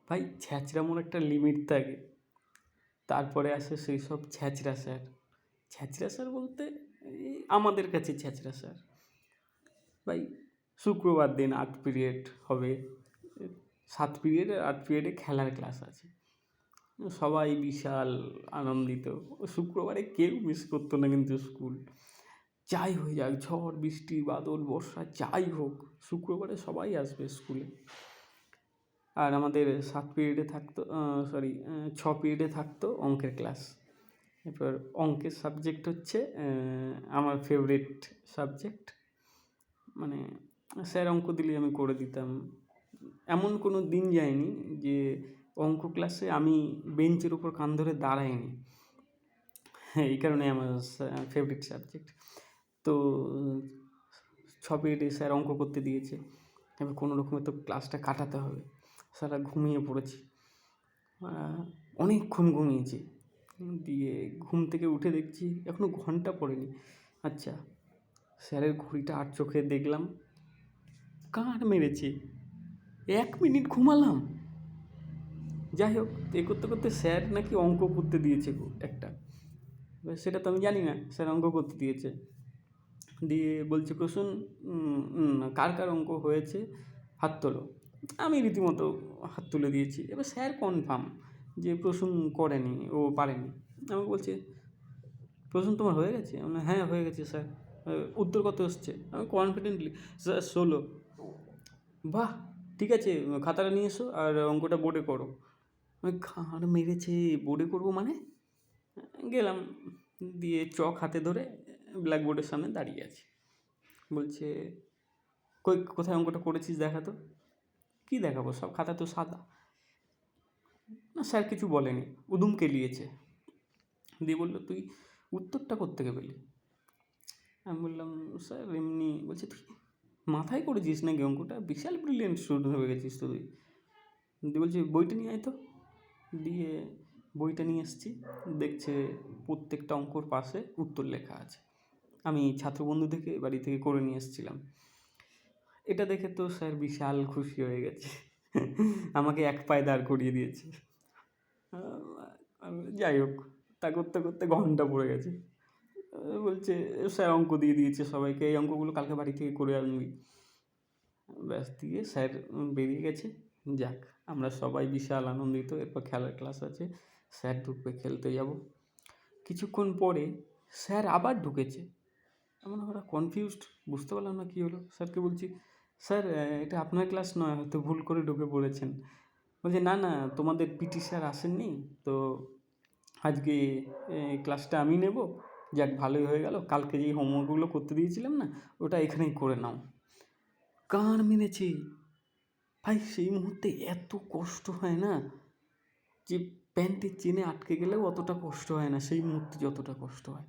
ভাই ছ্যাঁচড়ামোর একটা লিমিট থাকে, তারপরে আসে সেই সব ছ্যাঁচড়া স্যার। ছ্যাঁচড়া স্যার বলতে এই আমাদের কাছে ছ্যাঁচড়া স্যার। ভাই শুক্রবার দিন 8 পিরিয়ড হবে, 7 পিরিয়ড আর 8 পিরিয়ডে খেলার ক্লাস আছে। সবাই বিশাল আনন্দিত। শুক্রবারে কেউ মিস করতো না কিন্তু স্কুল। যাই হয়ে যাক, ঝড় বৃষ্টি বাদল বর্ষা যাই হোক, শুক্রবারে সবাই আসবে স্কুলে। আর আমাদের 7 পিরিয়ডে থাকতো, 6 পিরিয়ডে থাকতো অঙ্কের ক্লাস। এরপর অঙ্কের সাবজেক্ট হচ্ছে আমার ফেভারিট সাবজেক্ট। মানে স্যার অঙ্ক দিলে আমি করে দিতাম। এমন কোনো দিন যায়নি যে অঙ্ক ক্লাসে আমি বেঞ্চের উপর কান ধরে দাঁড়াইনি। হ্যাঁ, এই কারণে আমার ফেভারিট সাবজেক্ট। তো 6 পিরিয়ডে স্যার অঙ্ক করতে দিয়েছে, এবার কোনো রকমে তো ক্লাসটা কাটাতে হবে। সারা ঘুমিয়ে পড়েছি, অনেকক্ষণ ঘুমিয়েছি। দিয়ে ঘুম থেকে উঠে দেখছি এখনও ঘন্টা পড়েনি। আচ্ছা, স্যারের ঘড়িটা আর চোখে দেখলাম, কার মেরেছে, 1 মিনিট ঘুমালাম। যাই হোক, এ করতে করতে স্যার নাকি অঙ্ক করতে দিয়েছে একটা, এবার সেটা তো আমি জানি না স্যার অঙ্ক করতে দিয়েছে। দিয়ে বলছে প্রসূন কার কার অঙ্ক হয়েছে হাত তোলো। আমি রীতিমতো হাত তুলে দিয়েছি। এবার স্যার কনফার্ম যে প্রসূন করেনি, ও পারেনি। আমাকে বলছে প্রসূন তোমার হয়ে গেছে? আমি হ্যাঁ হয়ে গেছে স্যার। উত্তর কত এসছে? আমি কনফিডেন্টলি স্যার 16। বাহ, ঠিক আছে, খাতাটা নিয়ে এসো আর অঙ্কটা বোর্ডে করো। আমি ঘাড় মেরেছে, বোর্ডে করবো মানে? গেলাম, দিয়ে চক হাতে ধরে ব্ল্যাকবোর্ডের সামনে দাঁড়িয়ে আছি। বলছে কই কোথায় অঙ্কটা করেছিস দেখা তো। কী দেখাবো, সব খাতা তো সাদা। না স্যার কিছু বলেনি, উদুম কেলিয়েছে। দিয়ে বললো তুই উত্তরটা কোত্থেকে পেলি? আমি বললাম স্যার এমনি। বলছে তুই মাথায় করেছিস নাকি অঙ্কটা? বিশাল ব্রিলিয়েন্ট স্টুডেন্ট হয়ে গেছিস তো তুই। দিয়ে বলছে বইটা নিয়ে আয় তো। দিয়ে বইটা নিয়ে এসেছি, দেখছে প্রত্যেকটা অঙ্কর পাশে উত্তর লেখা আছে। আমি ছাত্রবন্ধু থেকে বাড়ি থেকে করে নিয়ে এসেছিলাম। এটা দেখে তো স্যার বিশাল খুশি হয়ে গেছে, আমাকে এক পায়ে দাঁড় করিয়ে দিয়েছে। যাই হোক, তা করতে করতে ঘন্টা পড়ে গেছে। বলছে স্যার অঙ্ক দিয়ে দিয়েছে সবাইকে, এই অঙ্কগুলো কালকে বাড়ি থেকে করে আনবি। ব্যাস, দিয়ে স্যার বেরিয়ে গেছে। যাক, আমরা সবাই বিশাল আনন্দিত। এরপর খেলার ক্লাস আছে, স্যার ঢুকবে, খেলতে যাব। কিছুক্ষণ পরে স্যার আবার ঢুকেছে। আমরা কনফিউজড, বুঝতে পারলাম না কী হলো। স্যারকে বলছি স্যার এটা আপনার ক্লাস নয়, হয়তো ভুল করে ঢুকে পড়েছেন। বলছে না না, তোমাদের পিটি স্যার আসেননি তো, আজকে ক্লাসটা আমি নেব। যাক ভালোই হয়ে গেল, কালকে যেই হোমওয়ার্কগুলো করতে দিয়েছিলাম না, ওটা এখানেই করে নাও। কান মেনেছি ভাই। সেই মুহূর্তে এত কষ্ট হয় না, যে প্যান্টের চেনে আটকে গেলেও অতটা কষ্ট হয় না সেই মুহূর্তে যতটা কষ্ট হয়।